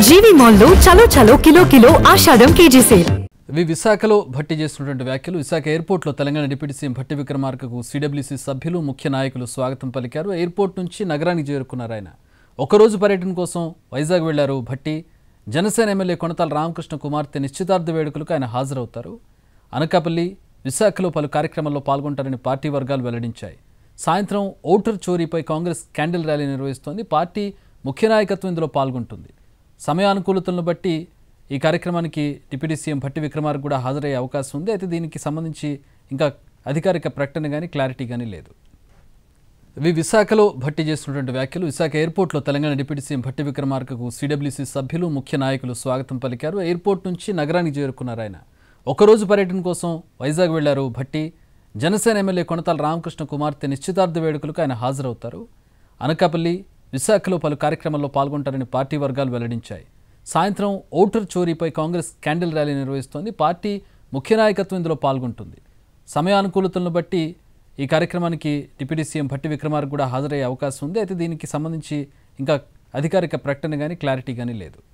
జీవి మాల్లో చలో చలో కిలో కిలో ఆషాఢం కేజీ సేల్. విశాఖలో భట్టి చేస్తున్నటువంటి వ్యాఖ్యలు. విశాఖ ఎయిర్పోర్ట్లో తెలంగాణ డిప్యూటీ సీఎం భట్టి విక్రమార్కకు సిడబ్ల్యూసీ సభ్యులు ముఖ్య నాయకులు స్వాగతం పలికారు. ఎయిర్పోర్ట్ నుంచి నగరానికి చేరుకున్నారు ఆయన. ఒకరోజు పర్యటన కోసం వైజాగ్ వెళ్లారు భట్టి. జనసేన ఎమ్మెల్యే కొనతాల రామకృష్ణ కుమార్తె నిశ్చితార్థ వేడుకలకు ఆయన హాజరవుతారు. అనకాపల్లి, విశాఖలో పలు కార్యక్రమాల్లో పాల్గొంటారని పార్టీ వర్గాలు వెల్లడించాయి. సాయంత్రం ఓటర్ చోరీపై కాంగ్రెస్ క్యాండిల్ ర్యాలీ నిర్వహిస్తోంది. పార్టీ ముఖ్య నాయకత్వం ఇందులో పాల్గొంటుంది. సమయానుకూలతలను బట్టి ఈ కార్యక్రమానికి డిప్యూటీ సీఎం భట్టి విక్రమార్క కూడా హాజరయ్యే అవకాశం ఉంది. అయితే దీనికి సంబంధించి ఇంకా అధికారిక ప్రకటన కానీ క్లారిటీ కానీ లేదు. విశాఖలో భట్టి చేస్తున్నటువంటి వ్యాఖ్యలు. విశాఖ ఎయిర్పోర్ట్లో తెలంగాణ డిప్యూటీ సీఎం భట్టి విక్రమార్కకు సిడబ్ల్యూసీ సభ్యులు ముఖ్య నాయకులు స్వాగతం పలికారు. ఎయిర్పోర్ట్ నుంచి నగరానికి చేరుకున్నారు ఆయన. ఒకరోజు పర్యటన కోసం వైజాగ్ వెళ్లారు భట్టి. జనసేన ఎమ్మెల్యే కొనతాల రామకృష్ణ కుమార్తె నిశ్చితార్థ వేడుకలకు ఆయన హాజరవుతారు. అనకాపల్లి, విశాఖలో పలు కార్యక్రమాల్లో పాల్గొంటారని పార్టీ వర్గాలు వెల్లడించాయి. సాయంత్రం ఓటర్ చోరీపై కాంగ్రెస్ క్యాండిల్ ర్యాలీ నిర్వహిస్తోంది. పార్టీ ముఖ్య నాయకత్వం ఇందులో పాల్గొంటుంది. సమయానుకూలతలను బట్టి ఈ కార్యక్రమానికి డిప్యూటీ సీఎం భట్టి విక్రమార్క కూడా హాజరయ్యే అవకాశం ఉంది. అయితే దీనికి సంబంధించి ఇంకా అధికారిక ప్రకటన కానీ క్లారిటీ కానీ లేదు.